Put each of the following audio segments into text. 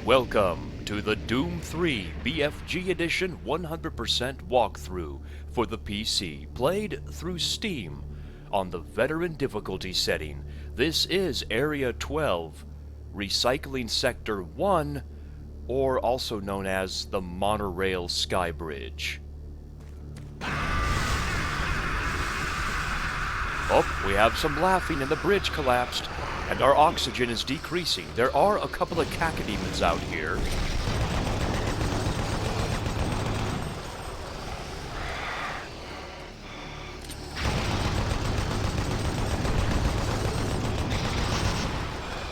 Welcome to the Doom 3 BFG Edition 100% walkthrough for the PC, played through Steam on the Veteran difficulty setting. This is Area 12, Recycling Sector 1, or also known as the Monorail Skybridge. Oh, we have some laughing and the bridge collapsed, and our oxygen is decreasing. There are a couple of cacodemons out here.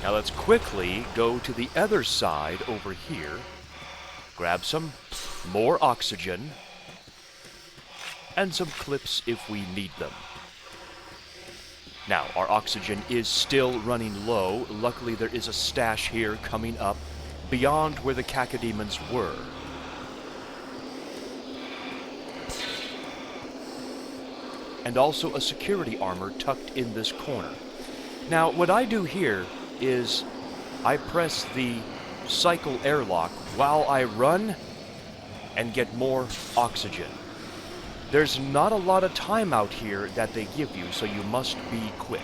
Now let's quickly go to the other side over here, grab some more oxygen, and some clips if we need them. Now, our oxygen is still running low. Luckily, there is a stash here coming up beyond where the cacodemons were. And also a security armor tucked in this corner. Now, what I do here is I press the cycle airlock while I run and get more oxygen. There's not a lot of time out here that they give you, so you must be quick.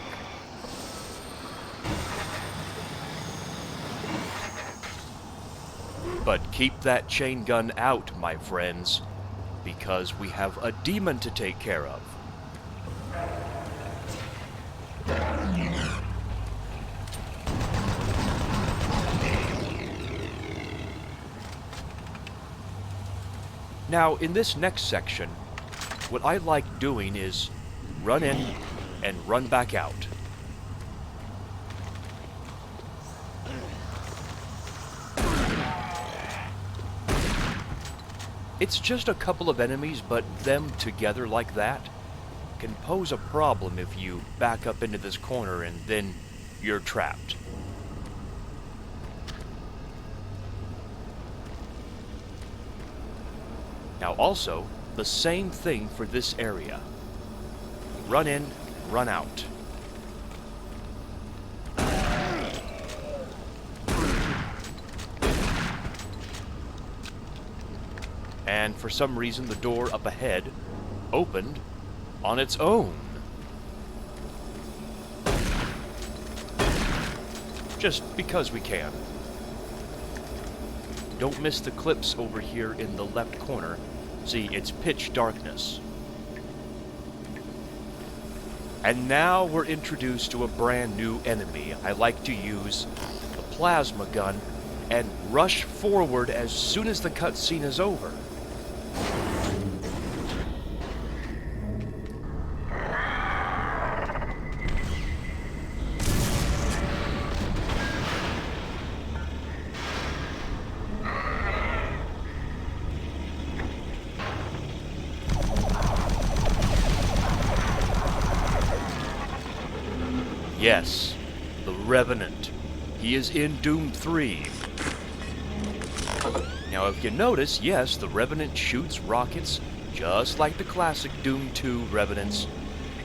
But keep that chain gun out, my friends, because we have a demon to take care of. Now, in this next section, what I like doing is run in and run back out. It's just a couple of enemies, but them together like that can pose a problem if you back up into this corner and then you're trapped. Now also, the same thing for this area. Run in, run out. And for some reason the door up ahead opened on its own. Just because we can. Don't miss the clips over here in the left corner. See, it's pitch darkness. And now we're introduced to a brand new enemy. I like to use the plasma gun and rush forward as soon as the cutscene is over. Yes, the Revenant. He is in Doom 3. Now if you notice, yes, the Revenant shoots rockets just like the classic Doom 2 Revenants,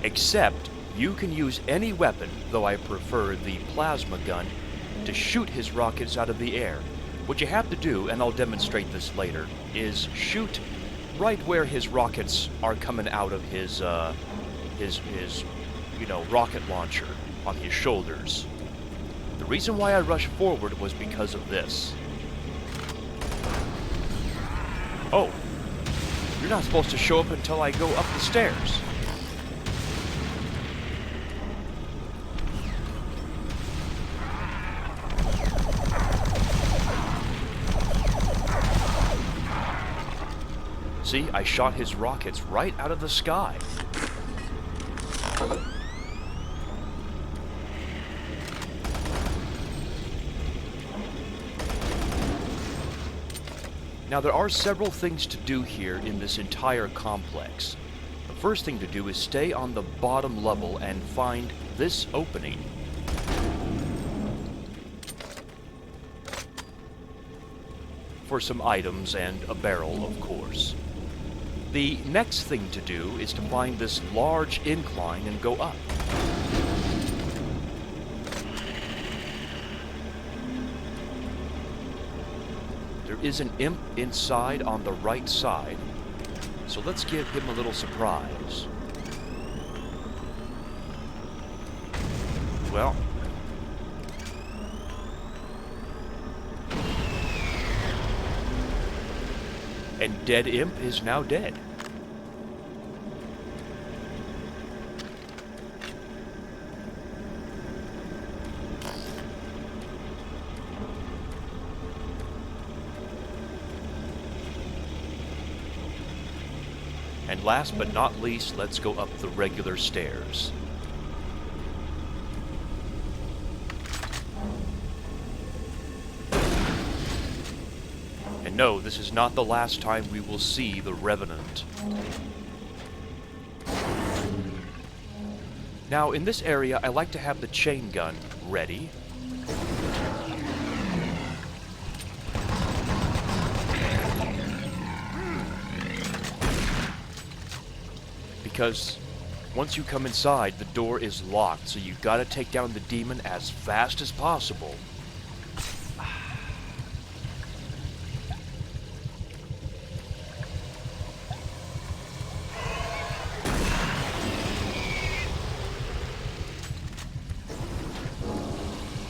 except you can use any weapon, though I prefer the plasma gun, to shoot his rockets out of the air. What you have to do, and I'll demonstrate this later, is shoot right where his rockets are coming out of his rocket launcher on his shoulders. The reason why I rushed forward was because of this. Oh, you're not supposed to show up until I go up the stairs. See, I shot his rockets right out of the sky. Now there are several things to do here in this entire complex. The first thing to do is stay on the bottom level and find this opening. For some items and a barrel, of course. The next thing to do is to find this large incline and go up. There is an imp inside on the right side, so let's give him a little surprise. Well, and dead imp is now dead. And last but not least, let's go up the regular stairs. And no, this is not the last time we will see the Revenant. Now, in this area, I like to have the chain gun ready. Because once you come inside, the door is locked, so you've got to take down the demon as fast as possible.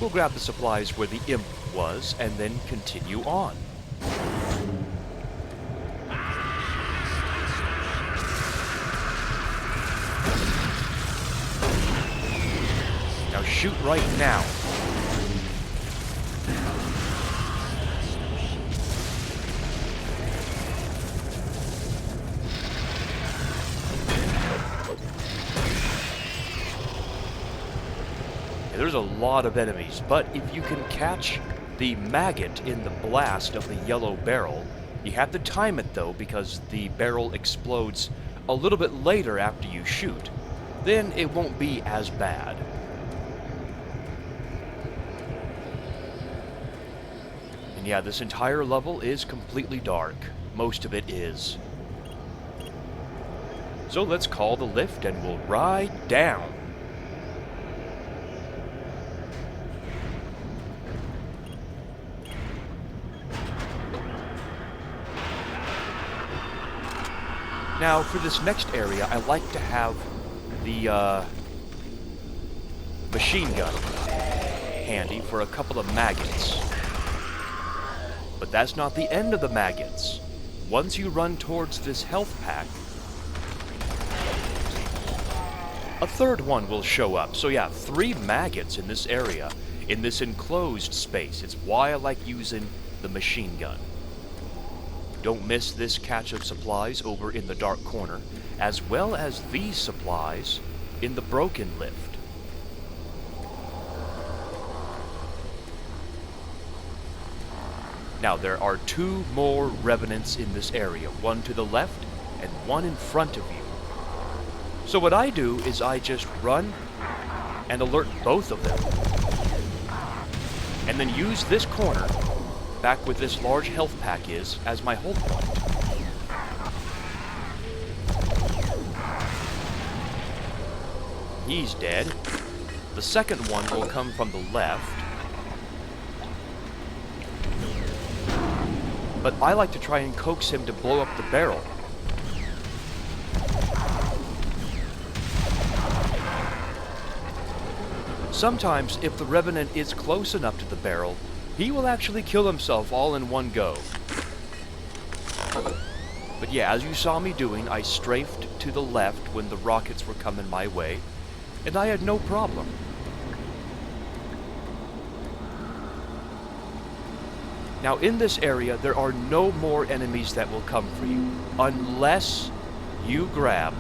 We'll grab the supplies where the imp was, and then continue on. Now shoot right now. There's a lot of enemies, but if you can catch the maggot in the blast of the yellow barrel, you have to time it though, because the barrel explodes a little bit later after you shoot. Then it won't be as bad. And yeah, this entire level is completely dark. Most of it is. So let's call the lift and we'll ride down. Now, for this next area, I like to have the machine gun handy for a couple of maggots. But that's not the end of the maggots. Once you run towards this health pack, a third one will show up. So yeah, 3 maggots in this area, in this enclosed space. It's why I like using the machine gun. Don't miss this catch of supplies over in the dark corner, as well as these supplies in the broken lift. Now, there are 2 more Revenants in this area, one to the left and one in front of you. So what I do is I just run and alert both of them, and then use this corner, back where this large health pack is, as my hold point. He's dead. The second one will come from the left. But I like to try and coax him to blow up the barrel. Sometimes, if the Revenant is close enough to the barrel, he will actually kill himself all in one go. But yeah, as you saw me doing, I strafed to the left when the rockets were coming my way, and I had no problem. Now in this area, there are no more enemies that will come for you, unless you grab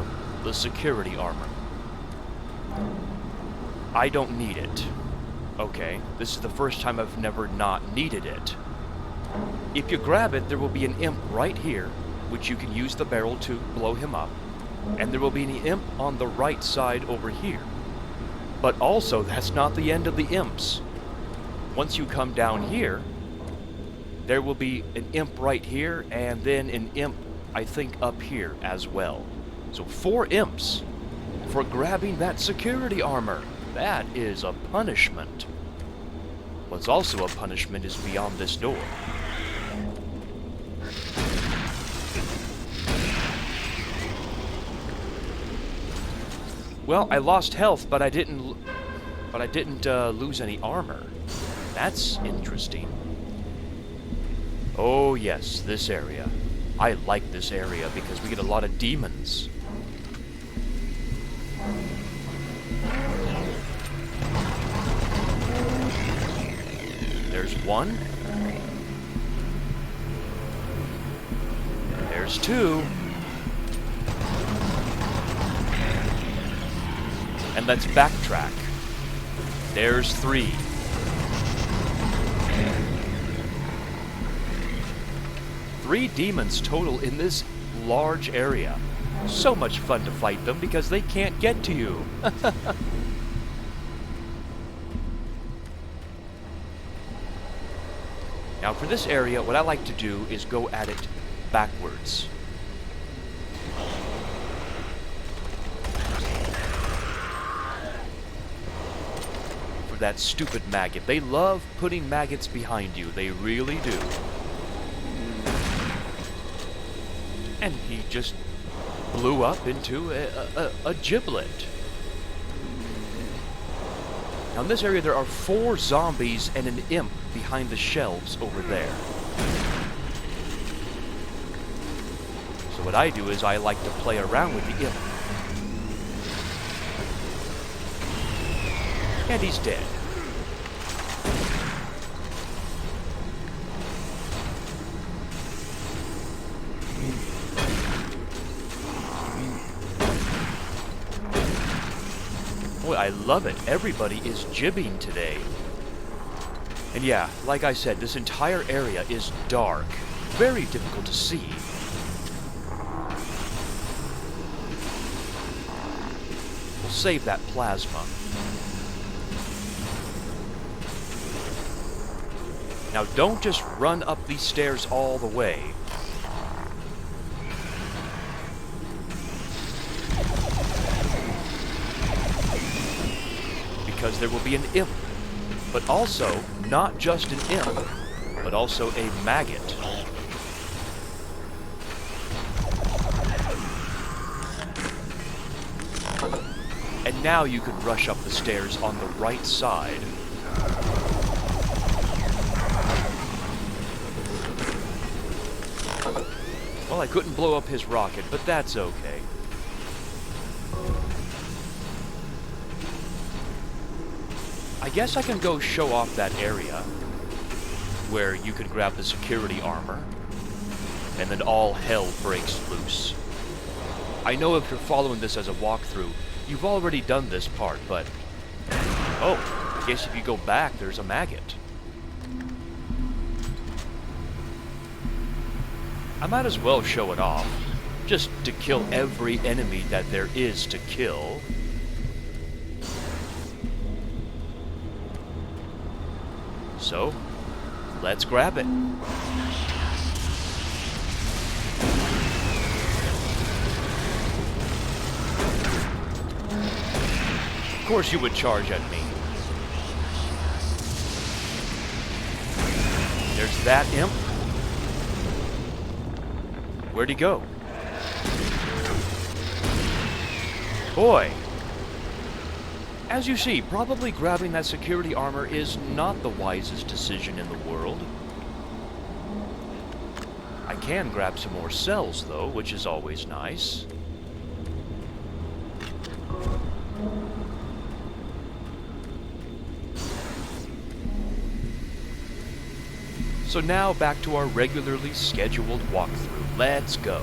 the security armor. I don't need it. Okay, this is the first time I've never not needed it. If you grab it, there will be an imp right here, which you can use the barrel to blow him up, and there will be an imp on the right side over here. But also, that's not the end of the imps. Once you come down here, there will be an imp right here, and then an imp, I think, up here as well. So 4 imps for grabbing that security armor. That is a punishment. What's also a punishment is beyond this door. Well, I lost health, but I didn't lose any armor. That's interesting. Oh yes, this area. I like this area because we get a lot of demons. There's one. There's two. And let's backtrack. There's three. Three demons total in this large area. So much fun to fight them because they can't get to you. Now for this area, what I like to do is go at it backwards. For that stupid maggot. They love putting maggots behind you. They really do. And he just blew up into a giblet. Now in this area there are 4 zombies and an imp behind the shelves over there. So what I do is I like to play around with the imp. And he's dead. Boy, I love it. Everybody is jibbing today. And yeah, like I said, this entire area is dark. Very difficult to see. We'll save that plasma. Now don't just run up these stairs all the way. Because there will be an imp, but also not just an imp, but also a maggot. And now you can rush up the stairs on the right side. Well, I couldn't blow up his rocket, but that's okay. I guess I can go show off that area where you can grab the security armor and then all hell breaks loose. I know if you're following this as a walkthrough, you've already done this part, but oh, I guess if you go back, there's a maggot. I might as well show it off, just to kill every enemy that there is to kill. So, let's grab it. Of course you would charge at me. There's that imp. Where'd he go? Boy. As you see, probably grabbing that security armor is not the wisest decision in the world. I can grab some more cells, though, which is always nice. So now back to our regularly scheduled walkthrough. Let's go.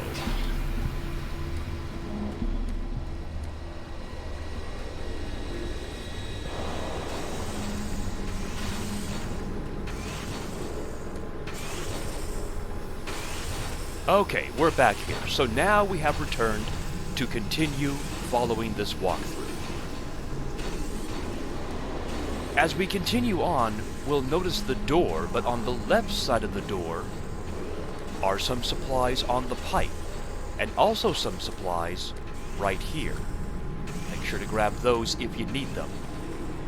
Okay, we're back here. So now we have returned to continue following this walkthrough. As we continue on, we'll notice the door, but on the left side of the door are some supplies on the pipe, and also some supplies right here. Make sure to grab those if you need them.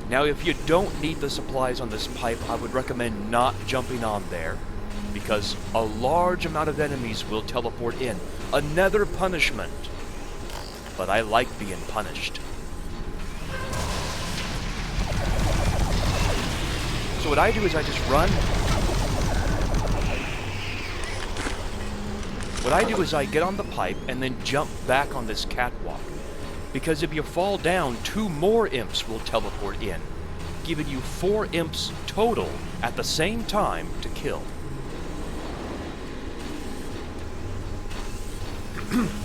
Now, if you don't need the supplies on this pipe, I would recommend not jumping on there, because a large amount of enemies will teleport in. Another punishment. But I like being punished. So what I do is I just run. What I do is I get on the pipe and then jump back on this catwalk. Because if you fall down, 2 more imps will teleport in, giving you 4 imps total at the same time to kill.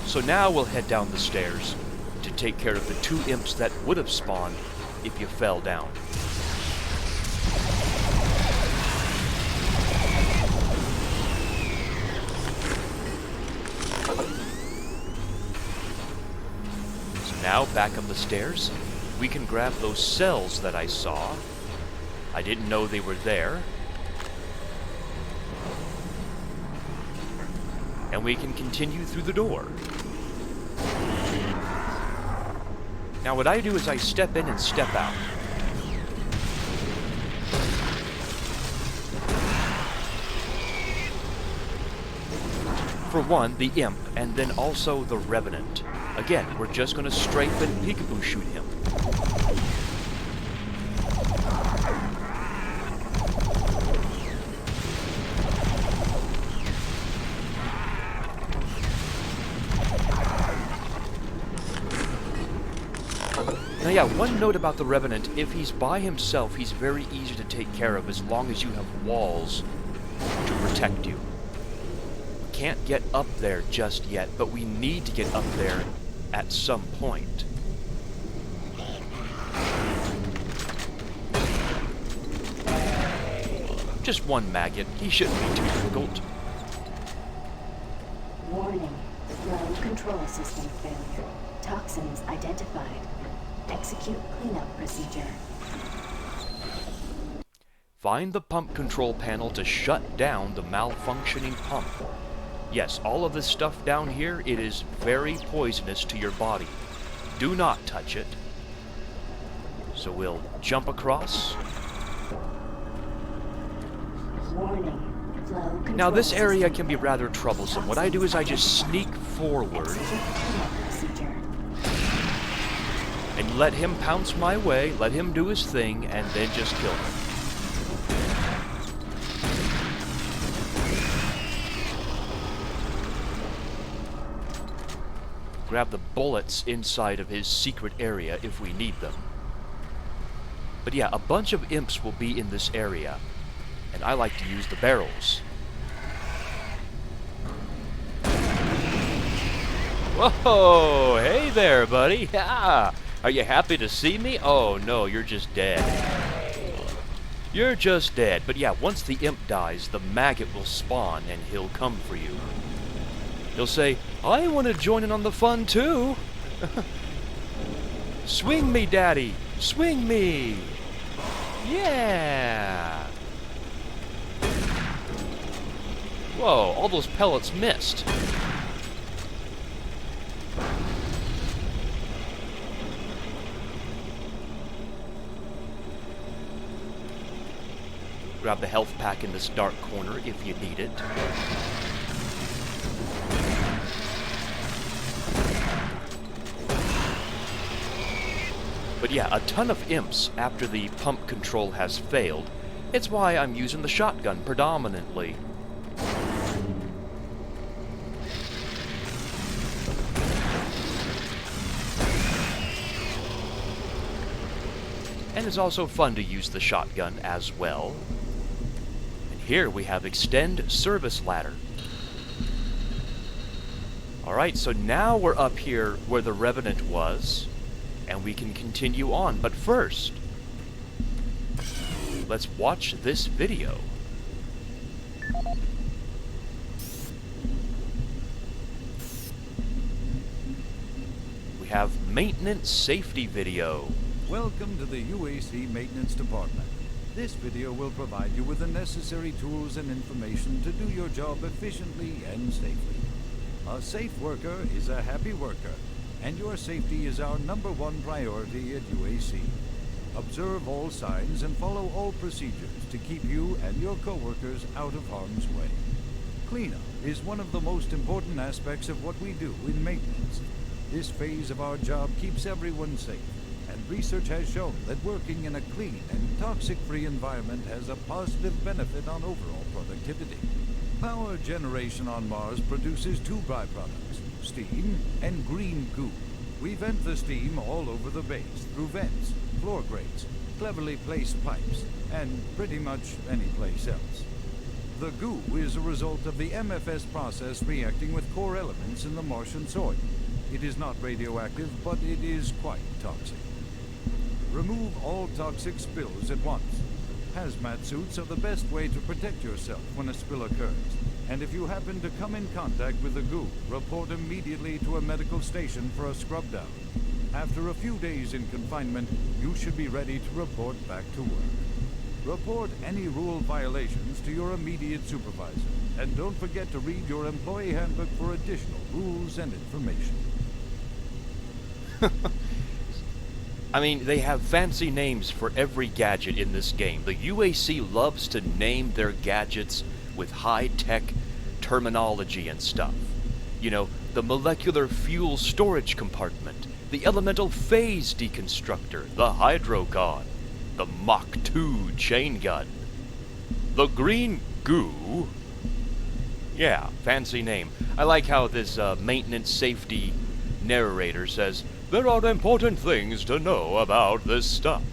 So now we'll head down the stairs to take care of the 2 imps that would have spawned if you fell down. Now, back up the stairs, we can grab those cells that I saw. I didn't know they were there. And we can continue through the door. Now what I do is I step in and step out. For one, the imp, and then also the Revenant. Again, we're just going to strafe and peekaboo shoot him. Now yeah, one note about the Revenant, if he's by himself, he's very easy to take care of as long as you have walls to protect you. We can't get up there just yet, but we need to get up there at some point. Just one maggot. He shouldn't be too difficult. Warning. Flow control system failure. Toxins identified. Execute cleanup procedure. Find the pump control panel to shut down the malfunctioning pump. Yes, all of this stuff down here, it is very poisonous to your body. Do not touch it. So we'll jump across. Warning. Flow control Now this area system can be rather troublesome. What I do is I just sneak forward and let him pounce my way, let him do his thing, and then just kill him. Grab the bullets inside of his secret area if we need them. But yeah, a bunch of imps will be in this area, and I like to use the barrels. Whoa! Hey there, buddy! Yeah. Are you happy to see me? Oh no, you're just dead. You're just dead. But yeah, once the imp dies, the maggot will spawn and he'll come for you. He'll say, I want to join in on the fun too. Swing me, daddy. Swing me. Yeah. Whoa, all those pellets missed. Grab the health pack in this dark corner if you need it. But yeah, a ton of imps after the pump control has failed. It's why I'm using the shotgun predominantly. And it's also fun to use the shotgun as well. And here we have Extend Service Ladder. Alright, so now we're up here where the Revenant was, and we can continue on. But first, let's watch this video. We have Maintenance Safety Video. Welcome to the UAC Maintenance Department. This video will provide you with the necessary tools and information to do your job efficiently and safely. A safe worker is a happy worker, and your safety is our #1 priority at UAC. Observe all signs and follow all procedures to keep you and your coworkers out of harm's way. Cleanup is one of the most important aspects of what we do in maintenance. This phase of our job keeps everyone safe, and Research has shown that working in a clean and toxic-free environment has a positive benefit on overall productivity. Power generation on Mars produces two byproducts, steam and green goo. We vent the steam all over the base, through vents, floor grates, cleverly placed pipes, and pretty much any place else. The goo is a result of the MFS process reacting with core elements in the Martian soil. It is not radioactive, but it is quite toxic. Remove all toxic spills at once. Hazmat suits are the best way to protect yourself when a spill occurs. And if you happen to come in contact with the goo, report immediately to a medical station for a scrub down. After a few days in confinement, you should be ready to report back to work. Report any rule violations to your immediate supervisor. And don't forget to read your employee handbook for additional rules and information. I mean, they have fancy names for every gadget in this game. The UAC loves to name their gadgets with high-tech terminology and stuff. You know, the molecular fuel storage compartment, the elemental phase deconstructor, the hydrocon, the Mach 2 chain gun, the green goo. Yeah, fancy name. I like how this maintenance safety narrator says, "There are important things to know about this stuff.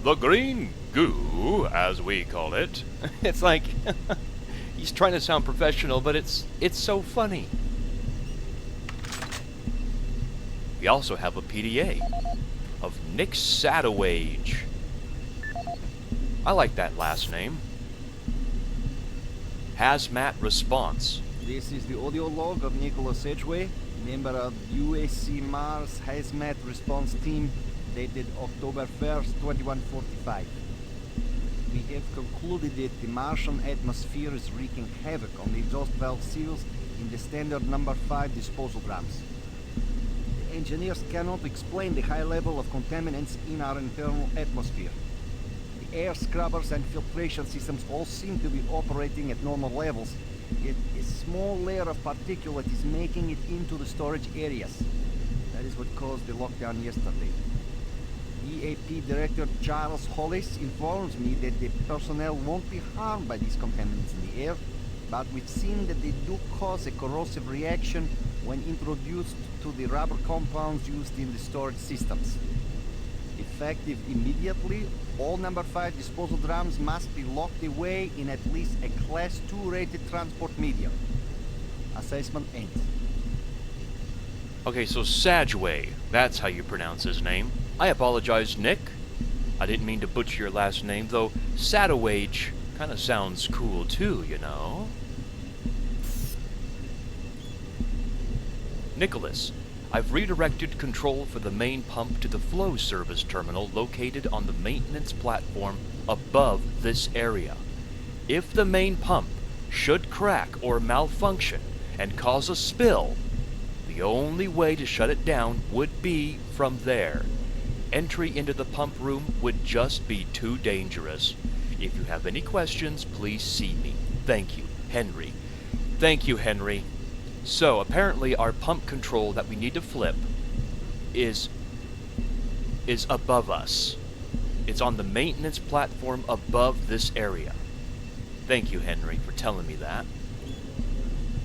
The green goo, as we call it." It's like, he's trying to sound professional, but it's so funny. We also have a PDA of Nick Sadowayj. I like that last name. Hazmat response. This is the audio log of Nicholas Sadowayj, member of UAC Mars Hazmat Response Team, dated October 1st, 2145. We have concluded that the Martian atmosphere is wreaking havoc on the exhaust valve seals in the standard number 5 disposal drums. The engineers cannot explain the high level of contaminants in our internal atmosphere. The air scrubbers and filtration systems all seem to be operating at normal levels, yet a small layer of particulate is making it into the storage areas. That is what caused the lockdown yesterday. EAP Director Charles Hollis informs me that the personnel won't be harmed by these contaminants in the air, but we've seen that they do cause a corrosive reaction when introduced to the rubber compounds used in the storage systems. Effective immediately, all number 5 disposal drums must be locked away in at least a Class 2 rated transport medium. Assessment ends. Okay, so Sadowayj, that's how you pronounce his name. I apologize, Nick. I didn't mean to butcher your last name, though Sadowayj kind of sounds cool too, you know? Nicholas, I've redirected control for the main pump to the flow service terminal located on the maintenance platform above this area. If the main pump should crack or malfunction and cause a spill, the only way to shut it down would be from there. Entry into the pump room would just be too dangerous. If you have any questions, please see me. Thank you, Henry. Thank you, Henry. So, apparently our pump control that we need to flip is above us. It's on the maintenance platform above this area. Thank you, Henry, for telling me that.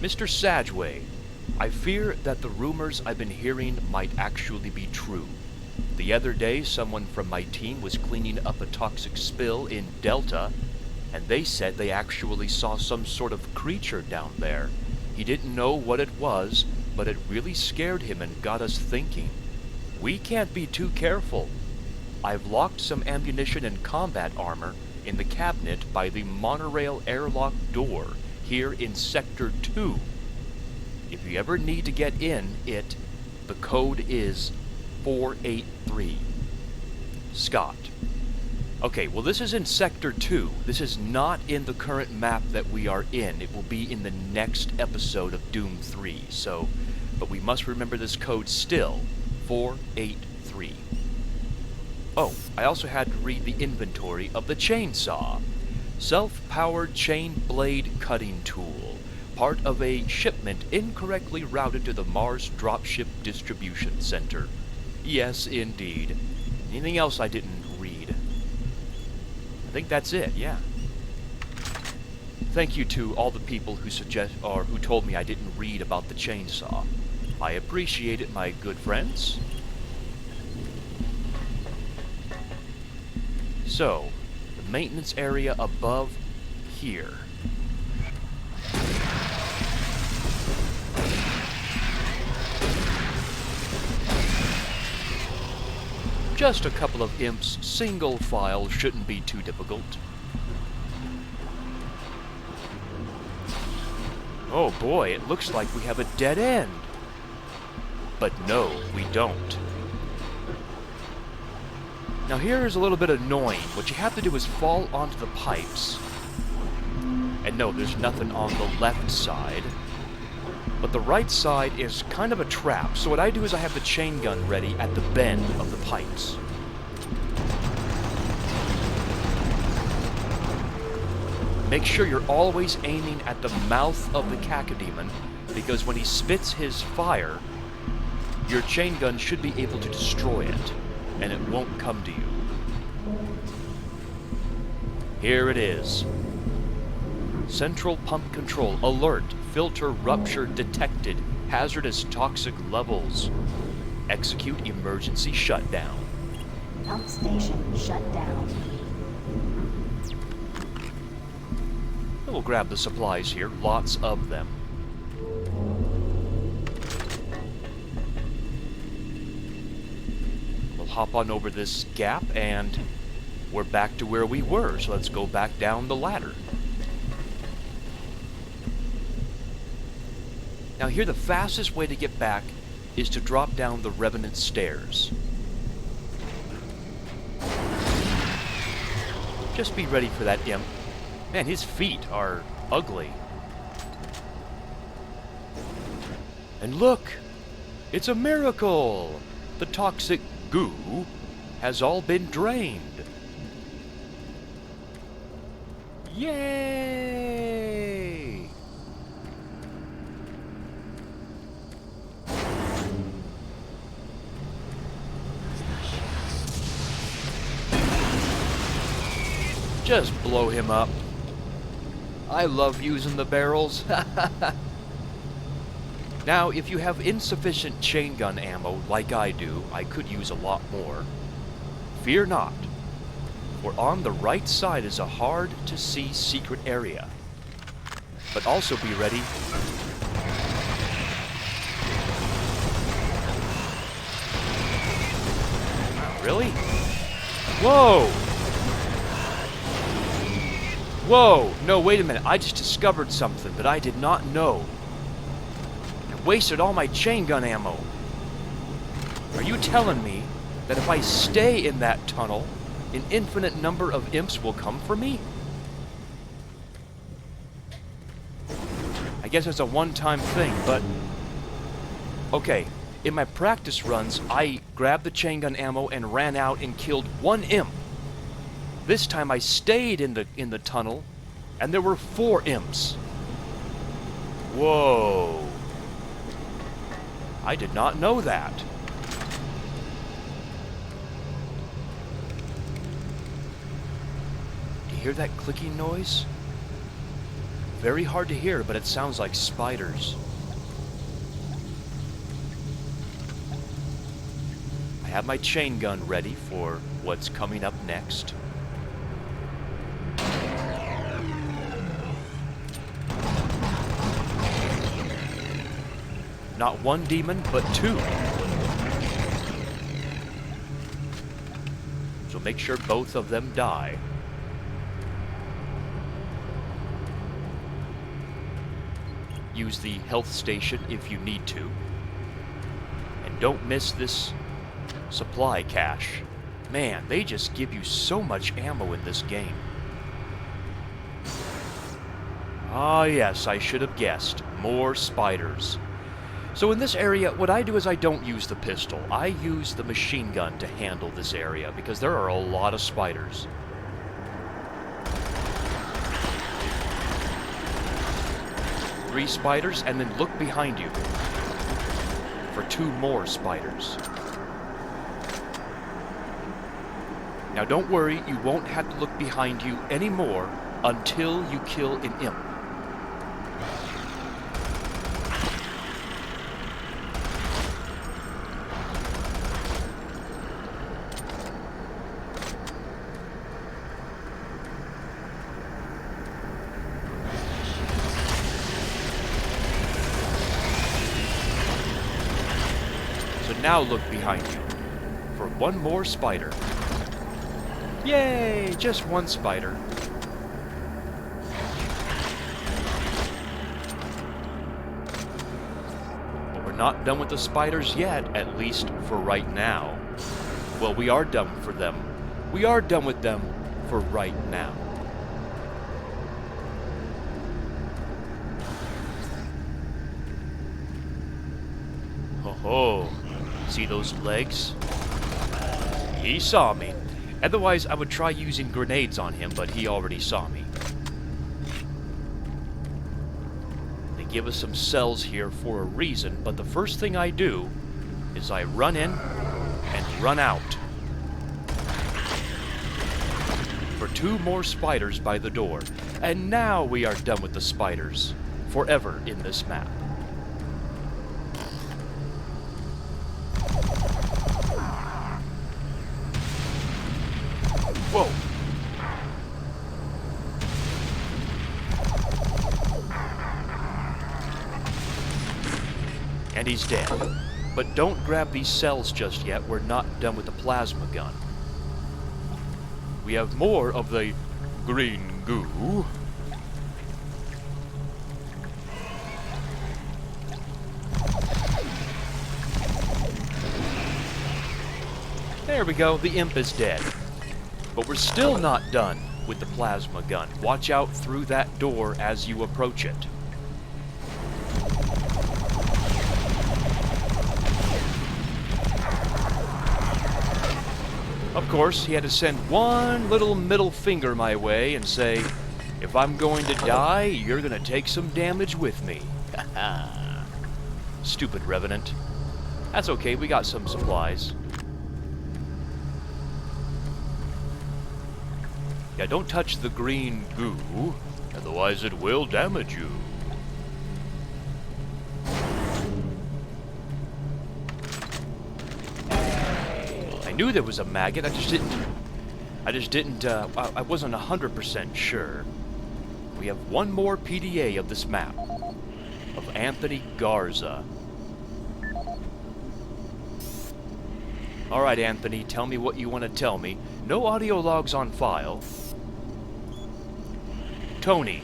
Mr. Sadowayj, I fear that the rumors I've been hearing might actually be true. The other day, someone from my team was cleaning up a toxic spill in Delta, and they said they actually saw some sort of creature down there. He didn't know what it was, but it really scared him and got us thinking. We can't be too careful. I've locked some ammunition and combat armor in the cabinet by the monorail airlock door here in Sector 2. If you ever need to get in it, the code is 483. Scott. Okay, well this is in Sector 2. This is not in the current map that we are in. It will be in the next episode of Doom 3, so... But we must remember this code still. 483. Oh, I also had to read the inventory of the chainsaw. Self-powered chain blade cutting tool. Part of a shipment incorrectly routed to the Mars Dropship Distribution Center. Yes, indeed. Anything else I didn't read? I think that's it, yeah. Thank you to all the people who told me I didn't read about the chainsaw. I appreciate it, my good friends. So, the maintenance area above here. Just a couple of imps, single file, shouldn't be too difficult. Oh boy, it looks like we have a dead end. But no, we don't. Now here is a little bit annoying. What you have to do is fall onto the pipes. And no, there's nothing on the left side. But the right side is kind of a trap. So what I do is I have the chain gun ready at the bend of the pipes. Make sure you're always aiming at the mouth of the cacodemon, because when he spits his fire, your chain gun should be able to destroy it, and it won't come to you. Here it is. Central pump control. Alert. Filter rupture detected. Hazardous toxic levels. Execute emergency shutdown. Pump station shut down. We'll grab the supplies here. Lots of them. We'll hop on over this gap and we're back to where we were. So let's go back down the ladder. Now here the fastest way to get back is to drop down the Revenant stairs. Just be ready for that imp. Man, his feet are ugly. And look! It's a miracle! The toxic goo has all been drained. Yay! Just blow him up. I love using the barrels. Now, if you have insufficient chain gun ammo, like I do, I could use a lot more. Fear not, for on the right side is a hard-to-see secret area. But also be ready. Really? Whoa! Whoa! No, wait a minute. I just discovered something that I did not know. I wasted all my chain gun ammo. Are you telling me that if I stay in that tunnel, an infinite number of imps will come for me? I guess it's a one-time thing, but... Okay, in my practice runs, I grabbed the chain gun ammo and ran out and killed one imp. This time I stayed in the tunnel, and there were 4 imps. Whoa. I did not know that. Do you hear that clicking noise? Very hard to hear, but it sounds like spiders. I have my chain gun ready for what's coming up next. Not one demon, but 2. So make sure both of them die. Use the health station if you need to. And don't miss this supply cache. Man, they just give you so much ammo in this game. Ah yes, I should have guessed. More spiders. So in this area, what I do is I don't use the pistol. I use the machine gun to handle this area, because there are a lot of spiders. Three spiders, and then look behind you for 2 more spiders. Now don't worry, you won't have to look behind you anymore until you kill an imp. So now look behind you for one more spider. Yay! Just one spider. But we're not done with the spiders yet, at least for right now. Well, we are done for them. We are done with them for right now. Ho ho! See those legs? He saw me. Otherwise, I would try using grenades on him, but he already saw me. They give us some cells here for a reason, but the first thing I do is I run in and run out. For 2 more spiders by the door, and now we are done with the spiders, forever in this map. Whoa! And he's dead. But don't grab these cells just yet, we're not done with the plasma gun. We have more of the green goo. There we go, the imp is dead. But we're still not done with the plasma gun. Watch out through that door as you approach it. Of course, he had to send one little middle finger my way and say, if I'm going to die, you're going to take some damage with me. Haha. Stupid Revenant. That's okay, we got some supplies. Yeah, don't touch the green goo, otherwise it will damage you. I knew there was a maggot, I wasn't 100% sure. We have one more PDA of this map, of Anthony Garza. Alright, Anthony, tell me what you want to tell me. No audio logs on file. Tony,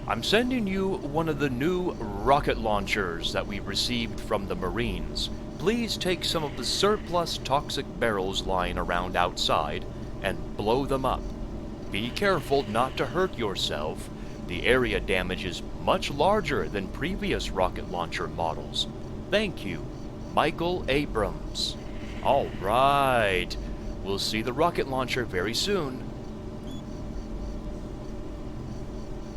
I'm sending you one of the new rocket launchers that we received from the Marines. Please take some of the surplus toxic barrels lying around outside and blow them up. Be careful not to hurt yourself. The area damage is much larger than previous rocket launcher models. Thank you, Michael Abrams. All right. We'll see the rocket launcher very soon.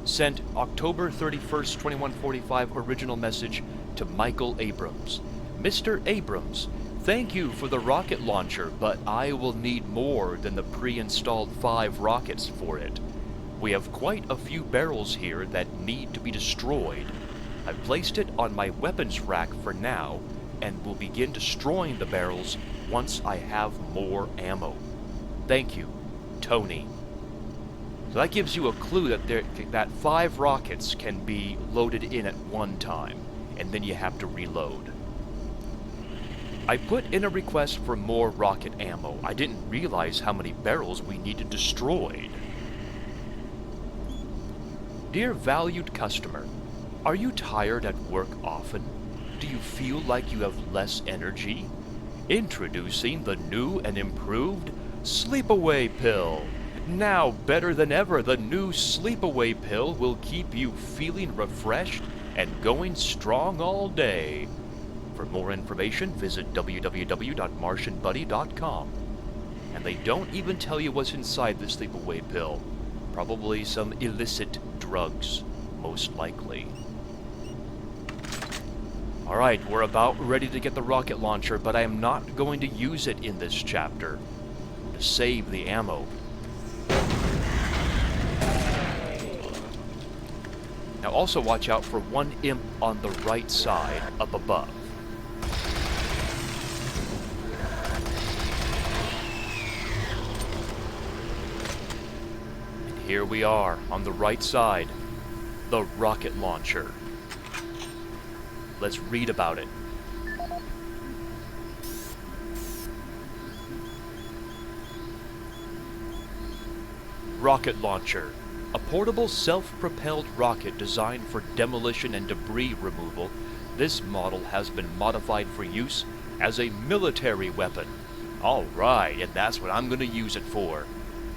Sent October 31st, 2145 original message to Michael Abrams. Mr. Abrams, thank you for the rocket launcher, but I will need more than the pre-installed 5 rockets for it. We have quite a few barrels here that need to be destroyed. I've placed it on my weapons rack for now, and will begin destroying the barrels once I have more ammo. Thank you, Tony. So that gives you a clue that 5 rockets can be loaded in at one time, and then you have to reload. I put in a request for more rocket ammo. I didn't realize how many barrels we needed destroyed. Dear valued customer, are you tired at work often? Do you feel like you have less energy? Introducing the new and improved Sleepaway Pill. Now better than ever, the new Sleepaway Pill will keep you feeling refreshed and going strong all day. For more information, visit www.martianbuddy.com. And they don't even tell you what's inside the Sleepaway Pill. Probably some illicit drugs, most likely. Alright, we're about ready to get the rocket launcher, but I am not going to use it in this chapter. to save the ammo. Now also watch out for one imp on the right side, up above. And here we are, on the right side, the rocket launcher. Let's read about it. Rocket launcher. A portable self-propelled rocket designed for demolition and debris removal, this model has been modified for use as a military weapon. Alright, and that's what I'm going to use it for,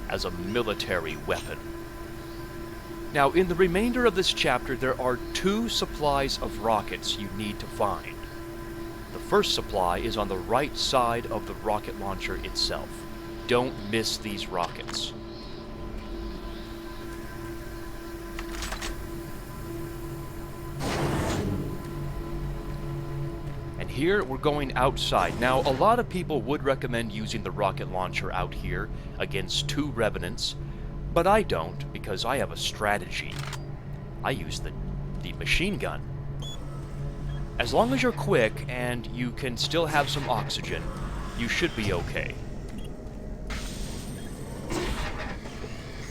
as a military weapon. Now, in the remainder of this chapter, there are 2 supplies of rockets you need to find. The first supply is on the right side of the rocket launcher itself. Don't miss these rockets. Here we're going outside. Now, a lot of people would recommend using the rocket launcher out here against 2 Revenants, but I don't because I have a strategy. I use the machine gun. As long as you're quick and you can still have some oxygen, you should be okay.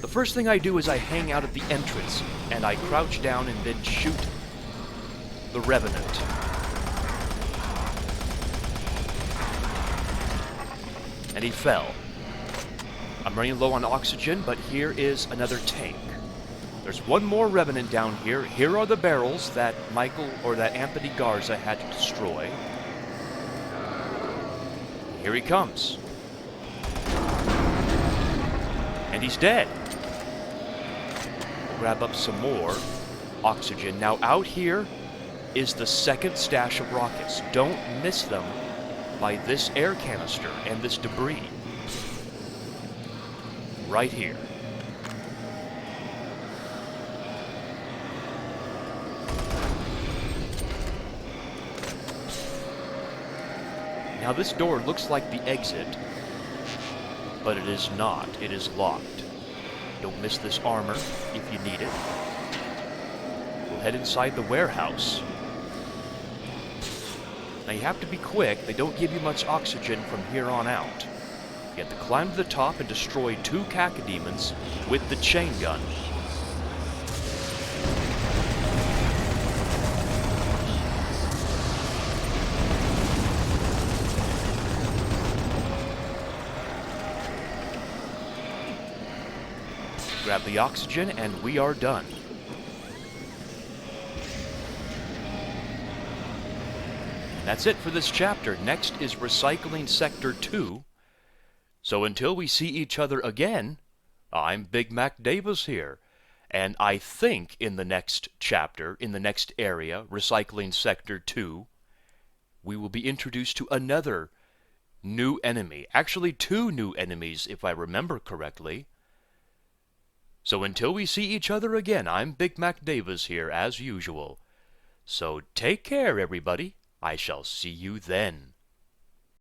The first thing I do is I hang out at the entrance and I crouch down and then shoot the Revenant. And he fell. I'm running low on oxygen, but here is another tank. There's one more Revenant down here. Here are the barrels that Anthony Garza had to destroy. Here he comes. And he's dead. We'll grab up some more oxygen. Now out here is the second stash of rockets. Don't miss them by this air canister and this debris. Right here. Now this door looks like the exit, but it is not. It is locked. Don't miss this armor if you need it. We'll head inside the warehouse. Now you have to be quick. They don't give you much oxygen from here on out. You have to climb to the top and destroy 2 cacodemons with the chain gun. Grab the oxygen and we are done. That's it for this chapter. Next is Recycling Sector 2. So until we see each other again, I'm BigMacDavis here. And I think in the next chapter, in the next area, Recycling Sector 2, we will be introduced to another new enemy. Actually, 2 new enemies, if I remember correctly. So until we see each other again, I'm BigMacDavis here, as usual. So take care, everybody. I shall see you then.